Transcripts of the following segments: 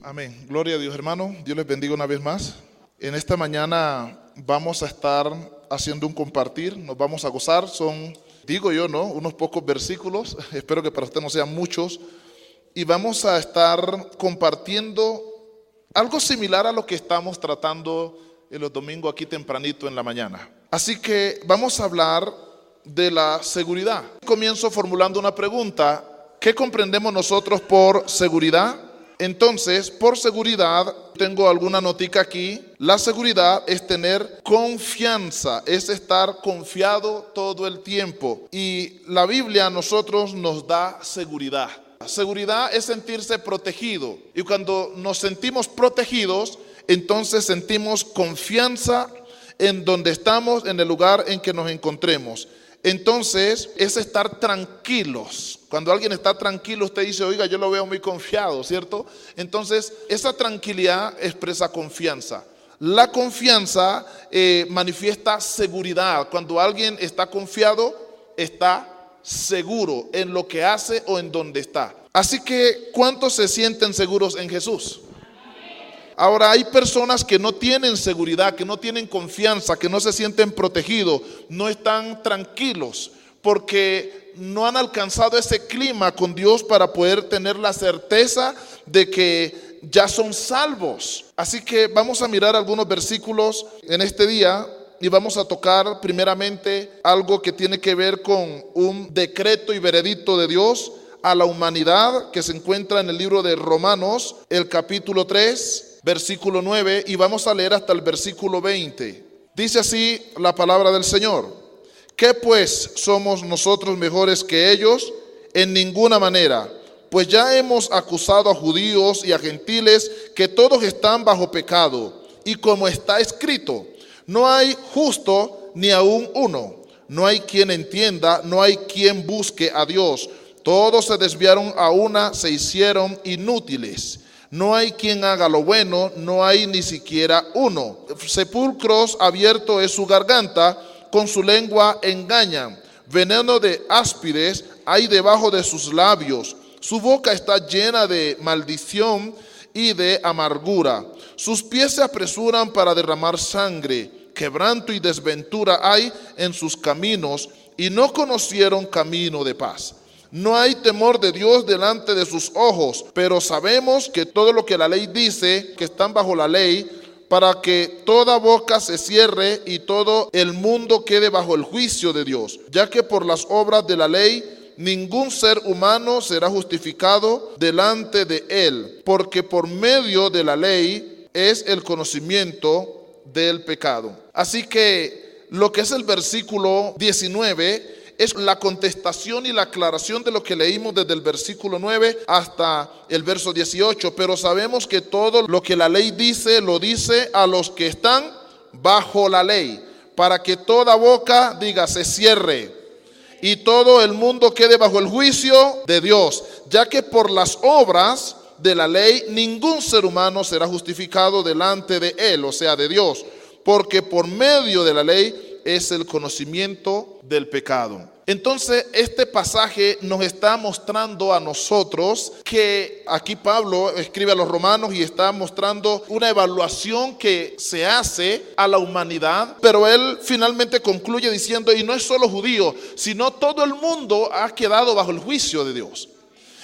Amén. Gloria a Dios, hermano. Dios les bendiga una vez más. En esta mañana vamos a estar haciendo un compartir. Nos vamos a gozar. Son, unos pocos versículos. Espero que para usted no sean muchos. Y vamos a estar compartiendo algo similar a lo que estamos tratando en los domingos aquí tempranito en la mañana. Así que vamos a hablar de la seguridad. Comienzo formulando una pregunta. ¿Qué comprendemos nosotros por seguridad? Entonces, por seguridad, tengo alguna notica aquí. La seguridad es tener confianza, es estar confiado todo el tiempo. Y la Biblia a nosotros nos da seguridad. Seguridad es sentirse protegido. Y cuando nos sentimos protegidos, entonces sentimos confianza en donde estamos, en el lugar en que nos encontremos. Entonces es estar tranquilos. Cuando alguien está tranquilo, usted dice, oiga, yo lo veo muy confiado, ¿cierto? Entonces esa tranquilidad expresa confianza. La confianza manifiesta seguridad. Cuando alguien está confiado, está seguro en lo que hace o en donde está. Así que, ¿cuántos se sienten seguros en Jesús? Ahora, hay personas que no tienen seguridad, que no tienen confianza, que no se sienten protegidos, no están tranquilos, porque no han alcanzado ese clima con Dios para poder tener la certeza de que ya son salvos. Así que vamos a mirar algunos versículos en este día y vamos a tocar primeramente algo que tiene que ver con un decreto y veredicto de Dios a la humanidad que se encuentra en el libro de Romanos, el capítulo 3. Versículo 9, y vamos a leer hasta el versículo 20. Dice así la palabra del Señor: ¿qué pues somos nosotros mejores que ellos? En ninguna manera, pues ya hemos acusado a judíos y a gentiles que todos están bajo pecado. Y como está escrito, no hay justo ni aun uno, no hay quien entienda, no hay quien busque a Dios. Todos se desviaron a una, se hicieron inútiles. No hay quien haga lo bueno, no hay ni siquiera uno. Sepulcros abiertos es su garganta, con su lengua engañan. Veneno de áspides hay debajo de sus labios. Su boca está llena de maldición y de amargura. Sus pies se apresuran para derramar sangre. Quebranto y desventura hay en sus caminos, y no conocieron camino de paz. No hay temor de Dios delante de sus ojos, pero sabemos que todo lo que la ley dice, que están bajo la ley, para que toda boca se cierre y todo el mundo quede bajo el juicio de Dios, ya que por las obras de la ley ningún ser humano será justificado delante de él, porque por medio de la ley es el conocimiento del pecado. Así que lo que es el versículo 19 es la contestación y la aclaración de lo que leímos desde el versículo 9 hasta el verso 18. Pero sabemos que todo lo que la ley dice, lo dice a los que están bajo la ley, para que toda boca, diga, se cierre y todo el mundo quede bajo el juicio de Dios, ya que por las obras de la ley ningún ser humano será justificado delante de él, o sea, de Dios, porque por medio de la ley es el conocimiento del pecado. Entonces este pasaje nos está mostrando a nosotros que aquí Pablo escribe a los romanos y está mostrando una evaluación que se hace a la humanidad, pero él finalmente concluye diciendo, y no es solo judío, sino todo el mundo ha quedado bajo el juicio de Dios.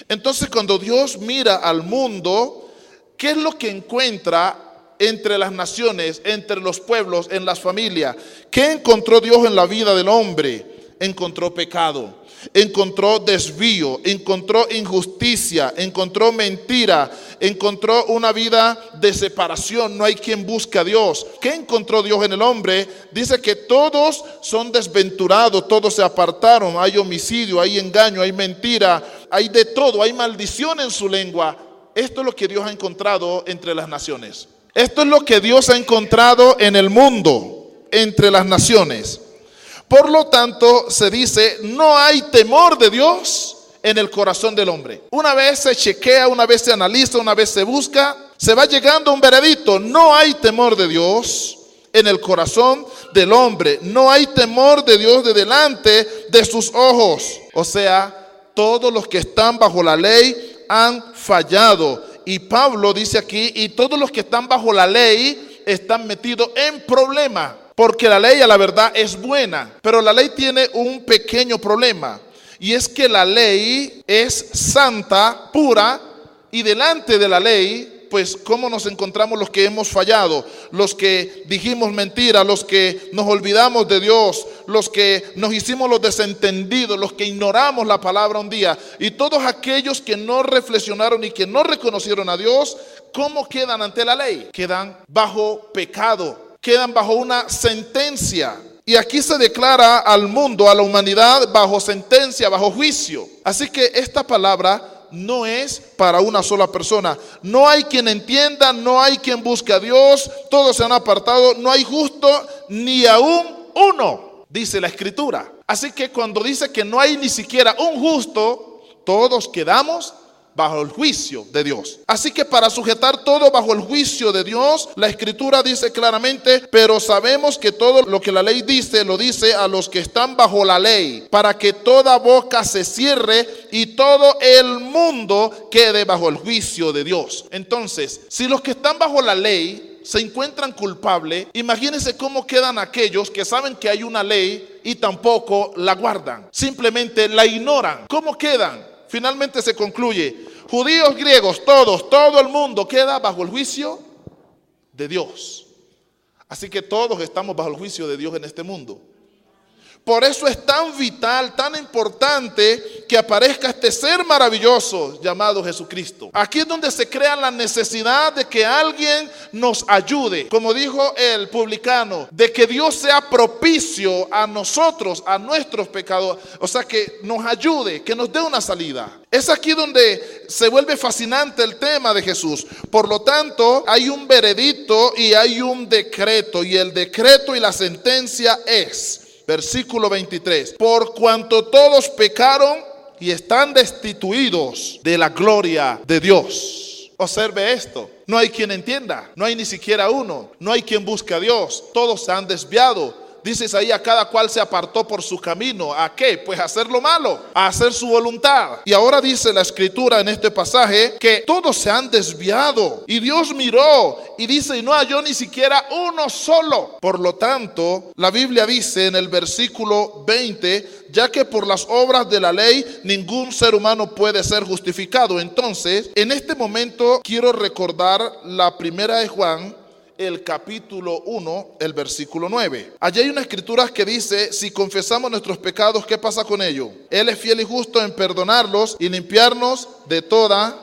Entonces cuando Dios mira al mundo, ¿qué es lo que encuentra entre las naciones, entre los pueblos, en las familias? ¿Qué encontró Dios en la vida del hombre? Encontró pecado, encontró desvío, encontró injusticia, encontró mentira, encontró una vida de separación. No hay quien busque a Dios. ¿Qué encontró Dios en el hombre? Dice que todos son desventurados, todos se apartaron. Hay homicidio, hay engaño, hay mentira, hay de todo, hay maldición en su lengua. Esto es lo que Dios ha encontrado entre las naciones. Esto es lo que Dios ha encontrado en el mundo, entre las naciones. Por lo tanto, se dice, no hay temor de Dios en el corazón del hombre. Una vez se chequea, una vez se analiza, una vez se busca, se va llegando a un veredicto. No hay temor de Dios en el corazón del hombre. No hay temor de Dios de delante de sus ojos. O sea, todos los que están bajo la ley han fallado Y Pablo dice aquí, y todos los que están bajo la ley están metidos en problema. Porque la ley a la verdad es buena, pero la ley tiene un pequeño problema. Y es que la ley es santa, pura, y delante de la ley, pues ¿cómo nos encontramos los que hemos fallado? Los que dijimos mentiras, los que nos olvidamos de Dios, los que nos hicimos los desentendidos, los que ignoramos la palabra un día. Y todos aquellos que no reflexionaron y que no reconocieron a Dios, ¿cómo quedan ante la ley? Quedan bajo pecado, quedan bajo una sentencia. Y aquí se declara al mundo, a la humanidad, bajo sentencia, bajo juicio. Así que esta palabra no es para una sola persona. No hay quien entienda, no hay quien busque a Dios. Todos se han apartado, no hay justo ni aún uno, dice la Escritura. Así que cuando dice que no hay ni siquiera un justo, todos quedamos bajo el juicio de Dios. Así que para sujetar todo bajo el juicio de Dios, la Escritura dice claramente, pero sabemos que todo lo que la ley dice, lo dice a los que están bajo la ley, para que toda boca se cierre y todo el mundo quede bajo el juicio de Dios. Entonces, si los que están bajo la ley se encuentran culpables, imagínense cómo quedan aquellos que saben que hay una ley y tampoco la guardan, simplemente la ignoran. ¿Cómo quedan? Finalmente se concluye, judíos, griegos, todo el mundo queda bajo el juicio de Dios. Así que todos estamos bajo el juicio de Dios en este mundo. Por eso es tan vital, tan importante que aparezca este ser maravilloso llamado Jesucristo. Aquí es donde se crea la necesidad de que alguien nos ayude. Como dijo el publicano, de que Dios sea propicio a nosotros, a nuestros pecados. O sea, que nos ayude, que nos dé una salida. Es aquí donde se vuelve fascinante el tema de Jesús. Por lo tanto, hay un veredicto y hay un decreto. Y el decreto y la sentencia es... Versículo 23. Por cuanto todos pecaron y están destituidos de la gloria de Dios. Observe esto. No hay quien entienda. No hay ni siquiera uno. No hay quien busque a Dios. Todos se han desviado. Dice Isaías, cada cual se apartó por su camino. ¿A qué? Pues a hacer lo malo, a hacer su voluntad. Y ahora dice la Escritura en este pasaje que todos se han desviado. Y Dios miró y dice, y no halló ni siquiera uno solo. Por lo tanto, la Biblia dice en el versículo 20, ya que por las obras de la ley ningún ser humano puede ser justificado. Entonces, en este momento quiero recordar la primera de Juan, el capítulo 1, el versículo 9. Allí hay una escritura que dice, si confesamos nuestros pecados, ¿qué pasa con ello? Él es fiel y justo en perdonarlos y limpiarnos de toda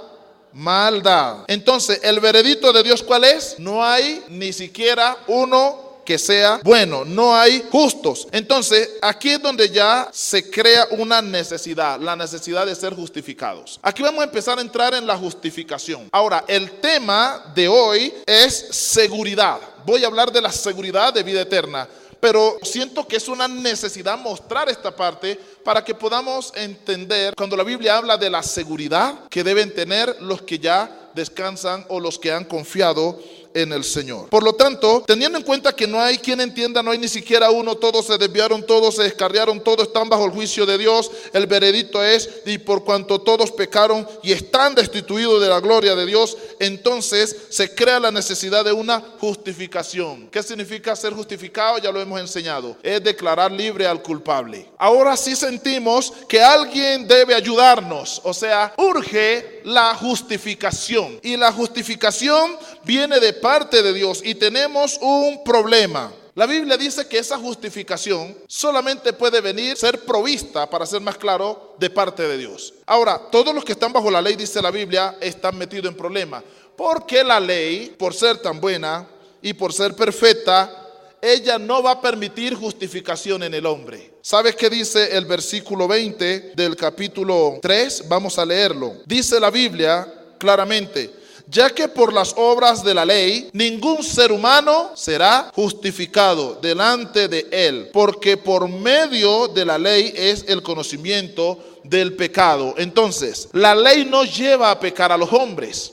maldad. Entonces, el veredicto de Dios, ¿cuál es? No hay ni siquiera uno que sea bueno, no hay justos. Entonces, aquí es donde ya se crea una necesidad, la necesidad de ser justificados. Aquí vamos a empezar a entrar en la justificación. Ahora, el tema de hoy es seguridad. Voy a hablar de la seguridad de vida eterna, pero siento que es una necesidad mostrar esta parte para que podamos entender cuando la Biblia habla de la seguridad que deben tener los que ya descansan o los que han confiado en el Señor. Por lo tanto, teniendo en cuenta que no hay quien entienda, no hay ni siquiera uno, todos se desviaron, todos se descarriaron, todos están bajo el juicio de Dios, el veredicto es, y por cuanto todos pecaron y están destituidos de la gloria de Dios, entonces se crea la necesidad de una justificación. ¿Qué significa ser justificado? Ya lo hemos enseñado, es declarar libre al culpable. Ahora sí sentimos que alguien debe ayudarnos, o sea, urge la justificación, y la justificación viene de parte de Dios y tenemos un problema. La Biblia dice que esa justificación solamente puede venir, ser provista, para ser más claro, de parte de Dios. Ahora, todos los que están bajo la ley, dice la Biblia, están metidos en problemas, porque la ley, por ser tan buena y por ser perfecta, ella no va a permitir justificación en el hombre. ¿Sabes qué dice el versículo 20 del capítulo 3? Vamos a leerlo. Dice la Biblia claramente, ya que por las obras de la ley ningún ser humano será justificado delante de él, porque por medio de la ley es el conocimiento del pecado. Entonces, la ley no lleva a pecar a los hombres,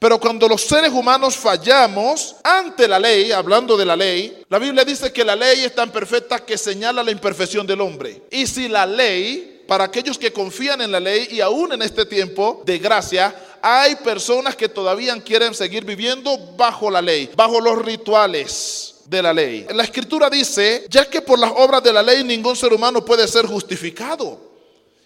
pero cuando los seres humanos fallamos ante la ley, hablando de la ley, la Biblia dice que la ley es tan perfecta que señala la imperfección del hombre. Y si la ley, para aquellos que confían en la ley y aún en este tiempo de gracia, hay personas que todavía quieren seguir viviendo bajo la ley, bajo los rituales de la ley. La Escritura dice, ya que por las obras de la ley ningún ser humano puede ser justificado.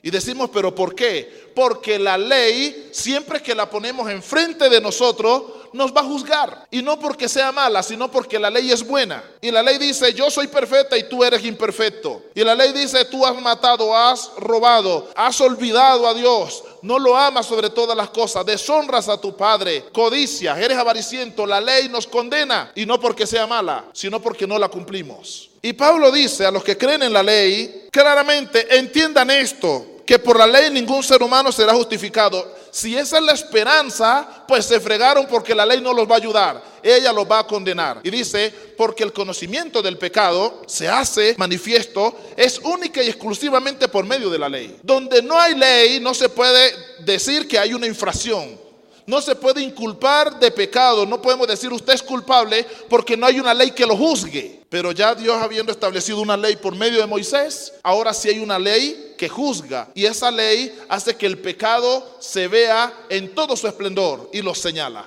Y decimos, ¿pero por qué? Porque la ley, siempre que la ponemos enfrente de nosotros, nos va a juzgar. Y no porque sea mala, sino porque la ley es buena. Y la ley dice, yo soy perfecta y tú eres imperfecto. Y la ley dice, tú has matado, has robado, has olvidado a Dios, no lo amas sobre todas las cosas, deshonras a tu padre, codicias, eres avariciento. La ley nos condena, y no porque sea mala, sino porque no la cumplimos. Y Pablo dice a los que creen en la ley, claramente entiendan esto, que por la ley ningún ser humano será justificado. Si esa es la esperanza, pues se fregaron, porque la ley no los va a ayudar, ella los va a condenar. Y dice, porque el conocimiento del pecado se hace manifiesto, es única y exclusivamente por medio de la ley. Donde no hay ley, no se puede decir que hay una infracción. No se puede inculpar de pecado. No podemos decir usted es culpable porque no hay una ley que lo juzgue. Pero ya Dios, habiendo establecido una ley por medio de Moisés, ahora sí hay una ley que juzga. Y esa ley hace que el pecado se vea en todo su esplendor y lo señala.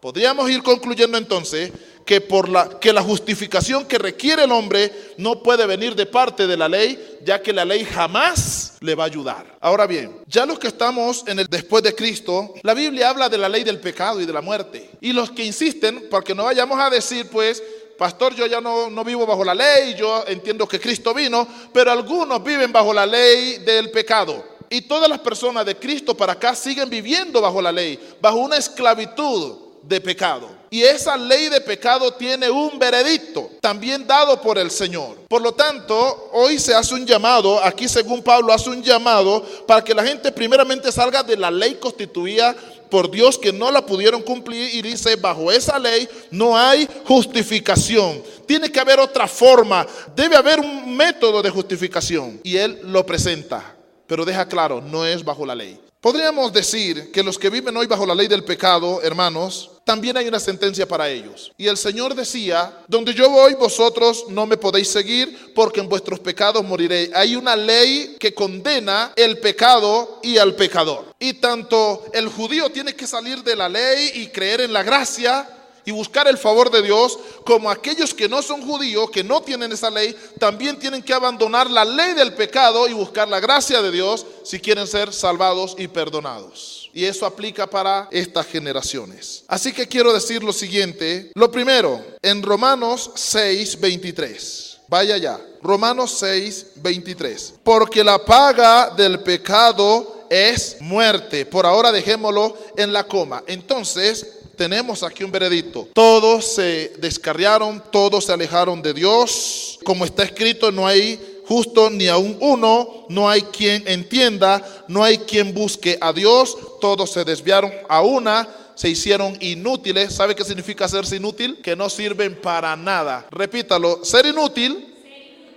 Podríamos ir concluyendo entonces que la justificación que requiere el hombre no puede venir de parte de la ley, ya que la ley jamás le va a ayudar. Ahora bien, ya los que estamos en el después de Cristo, la Biblia habla de la ley del pecado y de la muerte. Y los que insisten, porque no vayamos a decir, pues, pastor, yo ya no vivo bajo la ley, yo entiendo que Cristo vino, pero algunos viven bajo la ley del pecado. Y todas las personas de Cristo para acá siguen viviendo bajo la ley, bajo una esclavitud de pecado. Y esa ley de pecado tiene un veredicto también dado por el Señor. Por lo tanto, hoy se hace un llamado, aquí según Pablo hace un llamado para que la gente primeramente salga de la ley constituida por Dios, que no la pudieron cumplir, y dice, bajo esa ley no hay justificación. Tiene que haber otra forma, debe haber un método de justificación. Y él lo presenta, pero deja claro, no es bajo la ley. Podríamos decir que los que viven hoy bajo la ley del pecado, hermanos, también hay una sentencia para ellos. Y el Señor decía, donde yo voy vosotros no me podéis seguir, porque en vuestros pecados moriréis. Hay una ley que condena el pecado y al pecador. Y tanto el judío tiene que salir de la ley y creer en la gracia y buscar el favor de Dios, como aquellos que no son judíos, que no tienen esa ley, también tienen que abandonar la ley del pecado y buscar la gracia de Dios si quieren ser salvados y perdonados. Y eso aplica para estas generaciones. Así que quiero decir lo siguiente. Lo primero, en Romanos 6:23. Vaya ya, Romanos 6:23. Porque la paga del pecado es muerte. Por ahora dejémoslo en la coma. Entonces, tenemos aquí un veredicto. Todos se descarriaron, todos se alejaron de Dios. Como está escrito, no hay justo ni aún uno, no hay quien entienda, no hay quien busque a Dios. Todos se desviaron a una, se hicieron inútiles. ¿Sabe qué significa hacerse inútil? Que no sirven para nada. Repítalo, ser inútil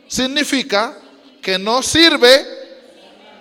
significa que no sirve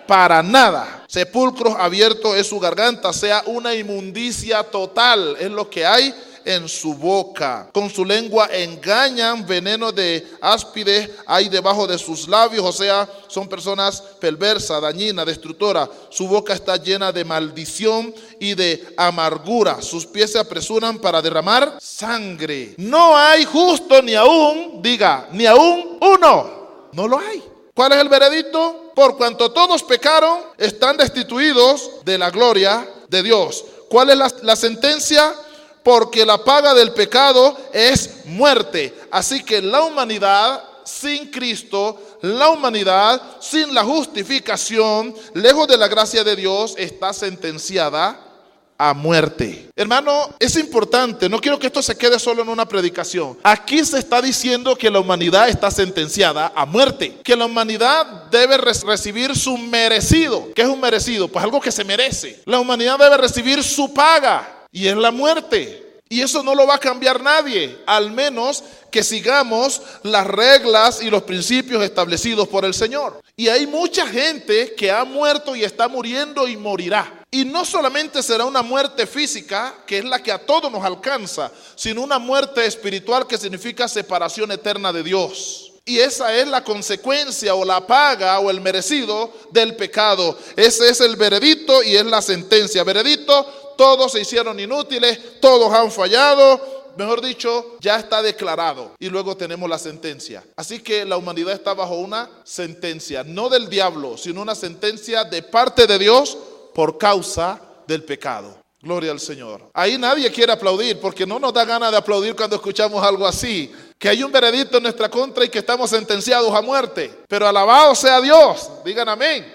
para nada. Sepulcros abiertos es su garganta, sea una inmundicia total, es lo que hay en su boca. Con su lengua engañan, veneno de áspides hay debajo de sus labios, o sea, son personas perversas, dañinas, destructoras. Su boca está llena de maldición y de amargura. Sus pies se apresuran para derramar sangre. No hay justo ni aún, diga, ni aún uno. No lo hay. ¿Cuál es el veredicto? Por cuanto todos pecaron, están destituidos de la gloria de Dios. ¿Cuál es la sentencia? Porque la paga del pecado es muerte. Así que la humanidad sin Cristo, la humanidad sin la justificación, lejos de la gracia de Dios, está sentenciada a muerte. Hermano, es importante, no quiero que esto se quede solo en una predicación. Aquí se está diciendo que la humanidad está sentenciada a muerte, que la humanidad debe recibir su merecido. ¿Qué es un merecido? Pues algo que se merece. La humanidad debe recibir su paga, y es la muerte. Y eso no lo va a cambiar nadie, al menos que sigamos las reglas y los principios establecidos por el Señor. Y hay mucha gente que ha muerto y está muriendo y morirá. Y no solamente será una muerte física, que es la que a todos nos alcanza, sino una muerte espiritual que significa separación eterna de Dios. Y esa es la consecuencia o la paga o el merecido del pecado. Ese es el veredicto y es la sentencia. Veredicto: todos se hicieron inútiles, todos han fallado. Mejor dicho, ya está declarado. Y luego tenemos la sentencia. Así que la humanidad está bajo una sentencia, no del diablo, sino una sentencia de parte de Dios por causa del pecado. Gloria al Señor. Ahí nadie quiere aplaudir, porque no nos da ganas de aplaudir cuando escuchamos algo así. Que hay un veredicto en nuestra contra y que estamos sentenciados a muerte. Pero alabado sea Dios, digan amén.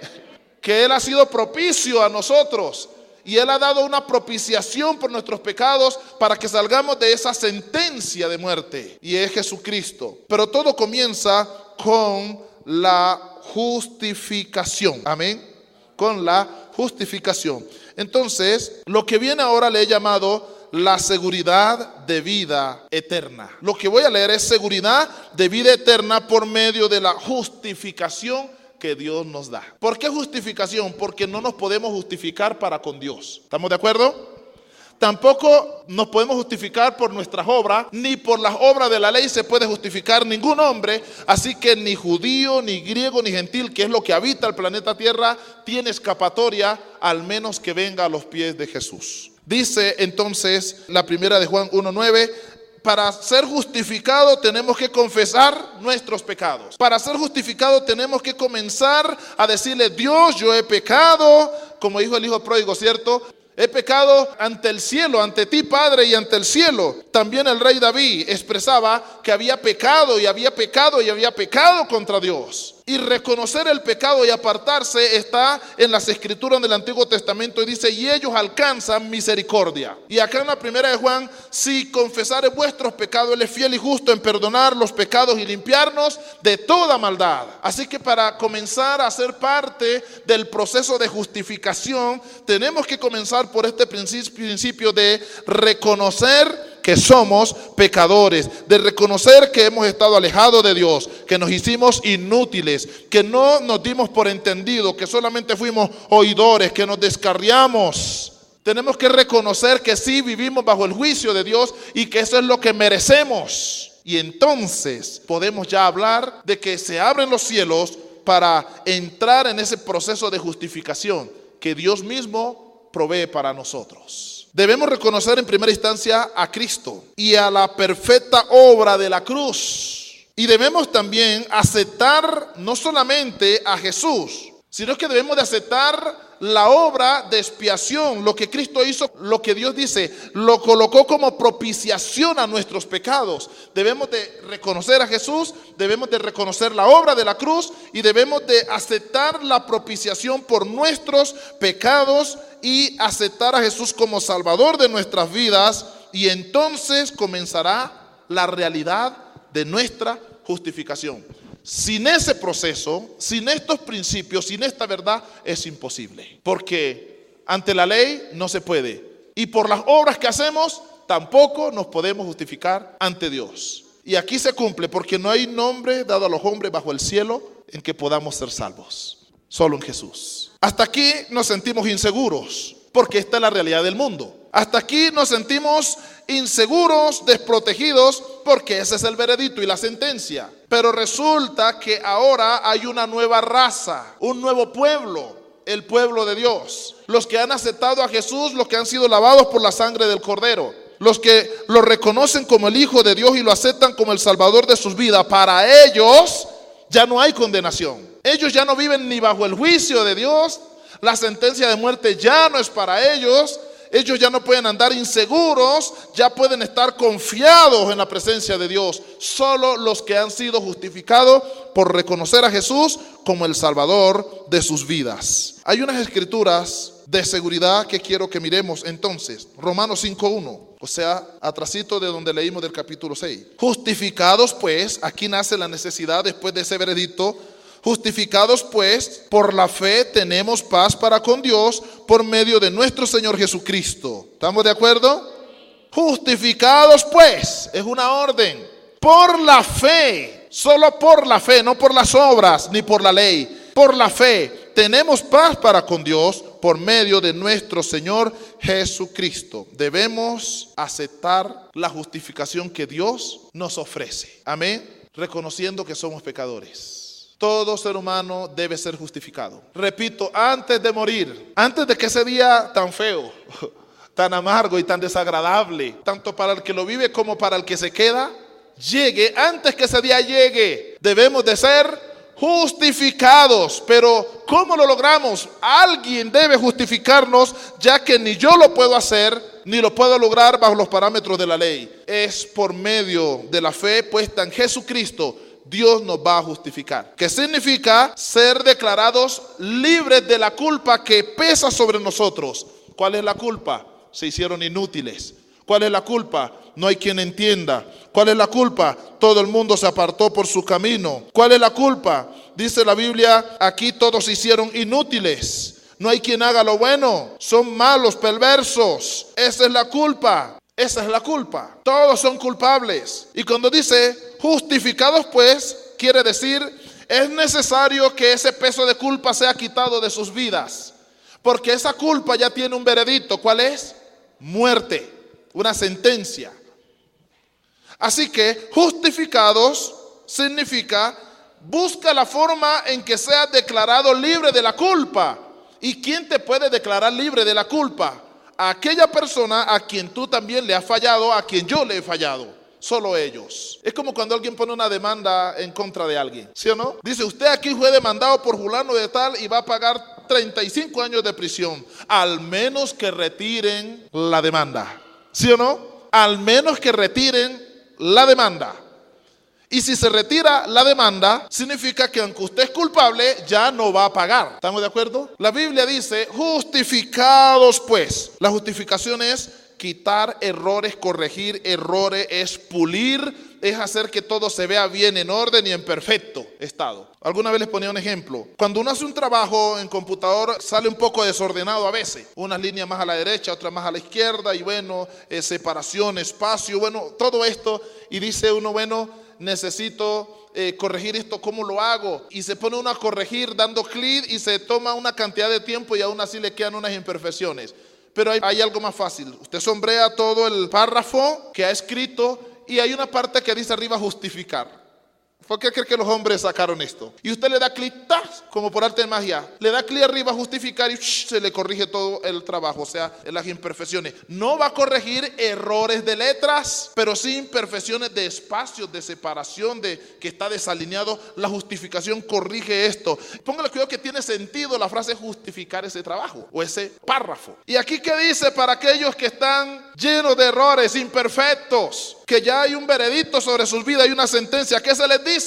Que Él ha sido propicio a nosotros. Y Él ha dado una propiciación por nuestros pecados para que salgamos de esa sentencia de muerte. Y es Jesucristo. Pero todo comienza con la justificación. Amén. Con la justificación. Entonces, lo que viene ahora le he llamado la seguridad de vida eterna. Lo que voy a leer es seguridad de vida eterna por medio de la justificación que Dios nos da. ¿Por qué justificación? Porque no nos podemos justificar para con Dios. ¿Estamos de acuerdo? Tampoco nos podemos justificar por nuestras obras, ni por las obras de la ley se puede justificar ningún hombre. Así que ni judío, ni griego, ni gentil, que es lo que habita el planeta Tierra, tiene escapatoria, al menos que venga a los pies de Jesús. Dice entonces la primera de Juan 1:9, para ser justificado tenemos que confesar nuestros pecados. Para ser justificado tenemos que comenzar a decirle: Dios, yo he pecado, como dijo el hijo pródigo, ¿cierto? He pecado ante el cielo, ante ti, Padre, y ante el cielo. También el rey David expresaba que había pecado y había pecado y había pecado contra Dios. Y reconocer el pecado y apartarse está en las escrituras del Antiguo Testamento y dice: y ellos alcanzan misericordia. Y acá en la primera de Juan: si confesares vuestros pecados, Él es fiel y justo en perdonar los pecados y limpiarnos de toda maldad. Así que para comenzar a ser parte del proceso de justificación, tenemos que comenzar por este principio de reconocer que somos pecadores, de reconocer que hemos estado alejados de Dios, que nos hicimos inútiles, que no nos dimos por entendido, que solamente fuimos oidores, que nos descarriamos. Tenemos que reconocer que sí vivimos bajo el juicio de Dios y que eso es lo que merecemos. Y entonces podemos ya hablar de que se abren los cielos para entrar en ese proceso de justificación que Dios mismo provee para nosotros. Debemos reconocer en primera instancia a Cristo y a la perfecta obra de la cruz. Y debemos también aceptar no solamente a Jesús, sino que debemos de aceptar la obra de expiación, lo que Cristo hizo, lo que Dios dice, lo colocó como propiciación a nuestros pecados. Debemos de reconocer a Jesús, debemos de reconocer la obra de la cruz y debemos de aceptar la propiciación por nuestros pecados y aceptar a Jesús como Salvador de nuestras vidas, y entonces comenzará la realidad de nuestra justificación. Sin ese proceso, sin estos principios, sin esta verdad, es imposible. Porque ante la ley no se puede. Y por las obras que hacemos, tampoco nos podemos justificar ante Dios. Y aquí se cumple, porque no hay nombre dado a los hombres bajo el cielo en que podamos ser salvos. Solo en Jesús. Hasta aquí nos sentimos inseguros, porque esta es la realidad del mundo. Hasta aquí nos sentimos inseguros, desprotegidos, porque ese es el veredicto y la sentencia. Pero resulta que ahora hay una nueva raza, un nuevo pueblo, el pueblo de Dios. Los que han aceptado a Jesús, los que han sido lavados por la sangre del Cordero, los que lo reconocen como el Hijo de Dios y lo aceptan como el Salvador de sus vidas. Para ellos ya no hay condenación. Ellos ya no viven ni bajo el juicio de Dios. La sentencia de muerte ya no es para ellos. Ellos ya no pueden andar inseguros, ya pueden estar confiados en la presencia de Dios. Solo los que han sido justificados por reconocer a Jesús como el Salvador de sus vidas. Hay unas escrituras de seguridad que quiero que miremos entonces. Romanos 5:1, o sea, atrasito de donde leímos del capítulo 6. Justificados pues, aquí nace la necesidad después de ese veredicto. Justificados pues por la fe tenemos paz para con Dios por medio de nuestro Señor Jesucristo. ¿Estamos de acuerdo? Justificados pues, es una orden. Por la fe, solo por la fe, no por las obras ni por la ley. Por la fe tenemos paz para con Dios por medio de nuestro Señor Jesucristo. Debemos aceptar la justificación que Dios nos ofrece. Amén. Reconociendo que somos pecadores. Todo ser humano debe ser justificado. Repito, antes de morir, antes de que ese día tan feo, tan amargo y tan desagradable, tanto para el que lo vive como para el que se queda, llegue antes que ese día llegue. Debemos de ser justificados. Pero ¿cómo lo logramos? Alguien debe justificarnos, ya que ni yo lo puedo hacer, ni lo puedo lograr bajo los parámetros de la ley. Es por medio de la fe puesta en Jesucristo, Dios nos va a justificar. ¿Qué significa? Ser declarados libres de la culpa que pesa sobre nosotros. ¿Cuál es la culpa? Se hicieron inútiles. ¿Cuál es la culpa? No hay quien entienda. ¿Cuál es la culpa? Todo el mundo se apartó por su camino. ¿Cuál es la culpa? Dice la Biblia, aquí todos se hicieron inútiles. No hay quien haga lo bueno. Son malos, perversos. Esa es la culpa. Esa es la culpa. Todos son culpables. Y cuando dice justificados, pues, quiere decir, es necesario que ese peso de culpa sea quitado de sus vidas. Porque esa culpa ya tiene un veredicto. ¿Cuál es? Muerte. Una sentencia. Así que justificados significa busca la forma en que seas declarado libre de la culpa. ¿Y quién te puede declarar libre de la culpa? A aquella persona a quien tú también le has fallado, a quien yo le he fallado. Solo ellos. Es como cuando alguien pone una demanda en contra de alguien, ¿sí o no? Dice, usted aquí fue demandado por fulano de tal y va a pagar 35 años de prisión, al menos que retiren la demanda. ¿Sí o no? Al menos que retiren la demanda. Y si se retira la demanda, significa que aunque usted es culpable, ya no va a pagar. ¿Estamos de acuerdo? La Biblia dice, justificados pues. La justificación es quitar errores, corregir errores, es pulir, es hacer que todo se vea bien, en orden y en perfecto estado. Alguna vez les ponía un ejemplo. Cuando uno hace un trabajo en computador, sale un poco desordenado a veces. Unas líneas más a la derecha, otras más a la izquierda, y bueno, separación, espacio, bueno, todo esto. Y dice uno, bueno, necesito corregir esto, ¿cómo lo hago? Y se pone uno a corregir dando clic y se toma una cantidad de tiempo y aún así le quedan unas imperfecciones. Pero hay algo más fácil. Usted sombrea todo el párrafo que ha escrito y hay una parte que dice arriba justificar. ¿Por qué cree que los hombres sacaron esto? Y usted le da clic, ¡tas!, como por arte de magia. Le da clic arriba, justificar, y se le corrige todo el trabajo, o sea, las imperfecciones. No va a corregir errores de letras, pero sí imperfecciones de espacios, de separación, de que está desalineado. La justificación corrige esto. Póngale cuidado que tiene sentido la frase justificar ese trabajo o ese párrafo. Y aquí, ¿qué dice para aquellos que están llenos de errores, imperfectos? Que ya hay un veredicto sobre sus vidas, hay una sentencia. ¿Qué se les dice?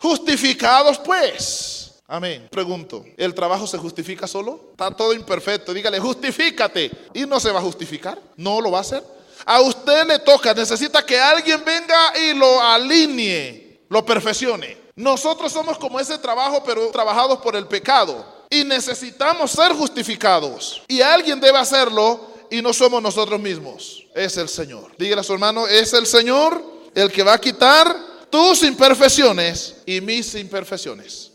Justificados pues. Amén. Pregunto, ¿el trabajo se justifica solo? Está todo imperfecto. Dígale, justifícate. ¿Y no se va a justificar? ¿No lo va a hacer? A usted le toca, necesita que alguien venga y lo alinee, lo perfeccione. Nosotros somos como ese trabajo, pero trabajados por el pecado. Y necesitamos ser justificados. Y alguien debe hacerlo. Y no somos nosotros mismos, es el Señor. Dígale a su hermano, es el Señor el que va a quitar tus imperfecciones y mis imperfecciones.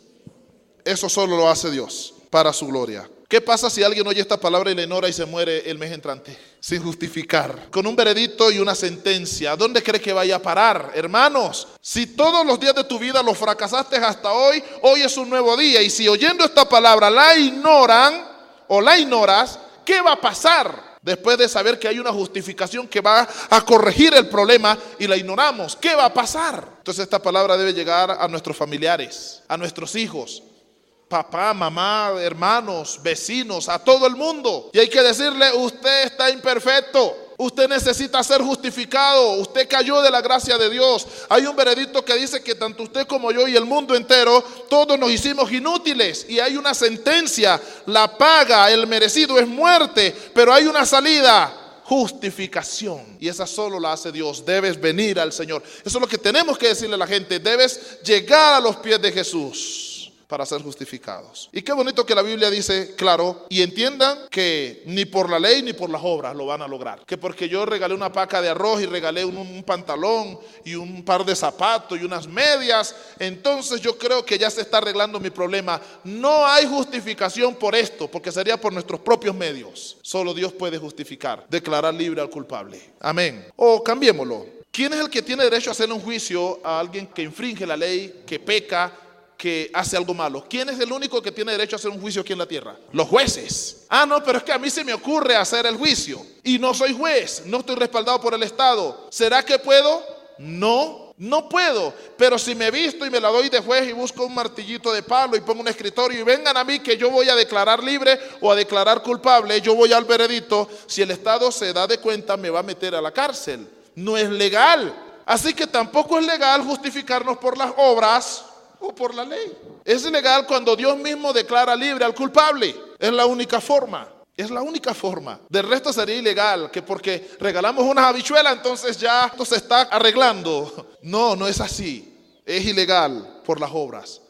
Eso solo lo hace Dios para su gloria. ¿Qué pasa si alguien oye esta palabra y la ignora y se muere el mes entrante? Sin justificar, con un veredicto y una sentencia. ¿A dónde cree que vaya a parar? Hermanos, si todos los días de tu vida los fracasaste hasta hoy, hoy es un nuevo día. Y si oyendo esta palabra la ignoran o la ignoras, ¿qué va a pasar? Después de saber que hay una justificación que va a corregir el problema y la ignoramos, ¿qué va a pasar? Entonces esta palabra debe llegar a nuestros familiares, a nuestros hijos, papá, mamá, hermanos, vecinos, a todo el mundo. Y hay que decirle, usted está imperfecto. Usted necesita ser justificado. Usted cayó de la gracia de Dios. Hay un veredicto que dice que tanto usted como yo y el mundo entero, todos nos hicimos inútiles. Y hay una sentencia. La paga, el merecido es muerte. Pero hay una salida, justificación. Y esa solo la hace Dios. Debes venir al Señor. Eso es lo que tenemos que decirle a la gente. Debes llegar a los pies de Jesús para ser justificados. Y qué bonito que la Biblia dice, claro, y entiendan que ni por la ley ni por las obras lo van a lograr. Que porque yo regalé una paca de arroz y regalé un pantalón y un par de zapatos y unas medias, entonces yo creo que ya se está arreglando mi problema. No hay justificación por esto, porque sería por nuestros propios medios. Solo Dios puede justificar, declarar libre al culpable. Amén. O cambiémoslo. ¿Quién es el que tiene derecho a hacer un juicio a alguien que infringe la ley, que peca, que hace algo malo, ¿quién es el único que tiene derecho a hacer un juicio aquí en la tierra? Los jueces. Ah, no, pero es que a mí se me ocurre hacer el juicio y no soy juez, no estoy respaldado por el Estado. ¿Será que puedo? No, no puedo. Pero si me visto y me la doy de juez y busco un martillito de palo y pongo un escritorio y vengan a mí que yo voy a declarar libre o a declarar culpable, yo voy al veredicto, si el Estado se da de cuenta me va a meter a la cárcel. No es legal. Así que tampoco es legal justificarnos por las obras o por la ley. Es legal cuando Dios mismo declara libre al culpable. Es la única forma. Es la única forma. Del resto sería ilegal, que porque regalamos unas habichuelas, entonces ya esto se está arreglando. No, no es así. Es ilegal por las obras.